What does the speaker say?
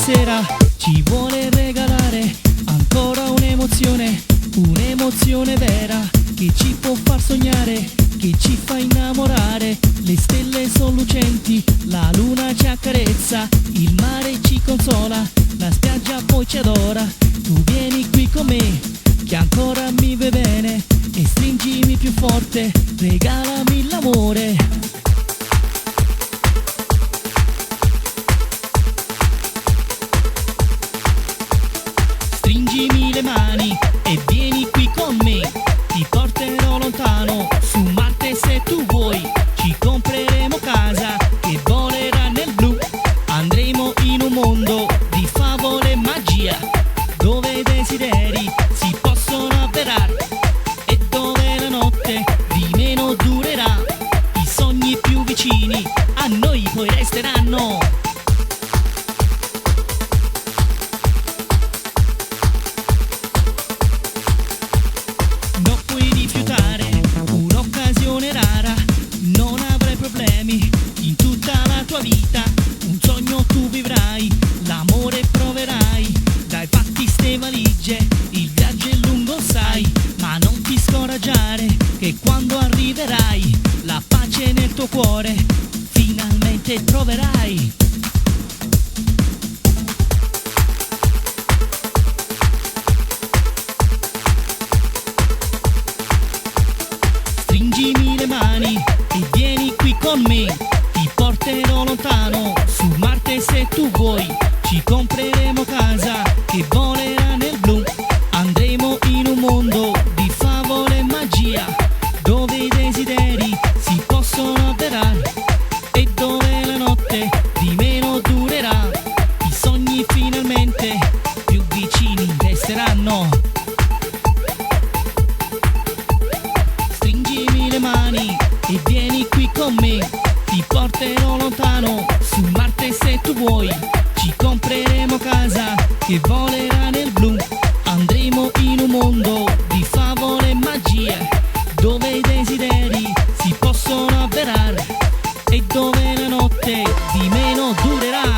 sera ci vuole regalare ancora un'emozione vera che ci può far sognare, che ci fa innamorare. Le stelle sono lucenti, la luna ci accarezza, il mare ci consola, la spiaggia poi ci adora. Tu vieni qui con me, che ancora mi vuoi bene, e stringimi più forte, regalami l'amore. Stringimi le mani e vieni qui con me, ti porterò lontano su Marte se tu vuoi. Ci compreremo casa che volerà nel blu, andremo in un mondo di favole e magia, dove i desideri si possono avverare e dove la notte di meno durerà. I sogni più vicini a noi poi resteranno. In tutta la tua vita un sogno tu vivrai, l'amore proverai, dai fatti ste valigie, il viaggio è lungo sai, ma non ti scoraggiare che quando arriverai la pace nel tuo cuore finalmente troverai. Stringimi le mani e vieni qui con me, ti porterò lontano su Marte se tu vuoi. Ci compreremo casa che volerà nel blu, andremo in un mondo di favole e magia, dove i desideri si possono avverare e dove la notte di meno durerà. I sogni finalmente più vicini resteranno. Stringimi le mani e vieni qui con me, ti porterò lontano su Marte se tu vuoi. Ci compreremo casa che volerà nel blu, andremo in un mondo di favole e magie, dove i desideri si possono avverare e dove la notte di meno durerà.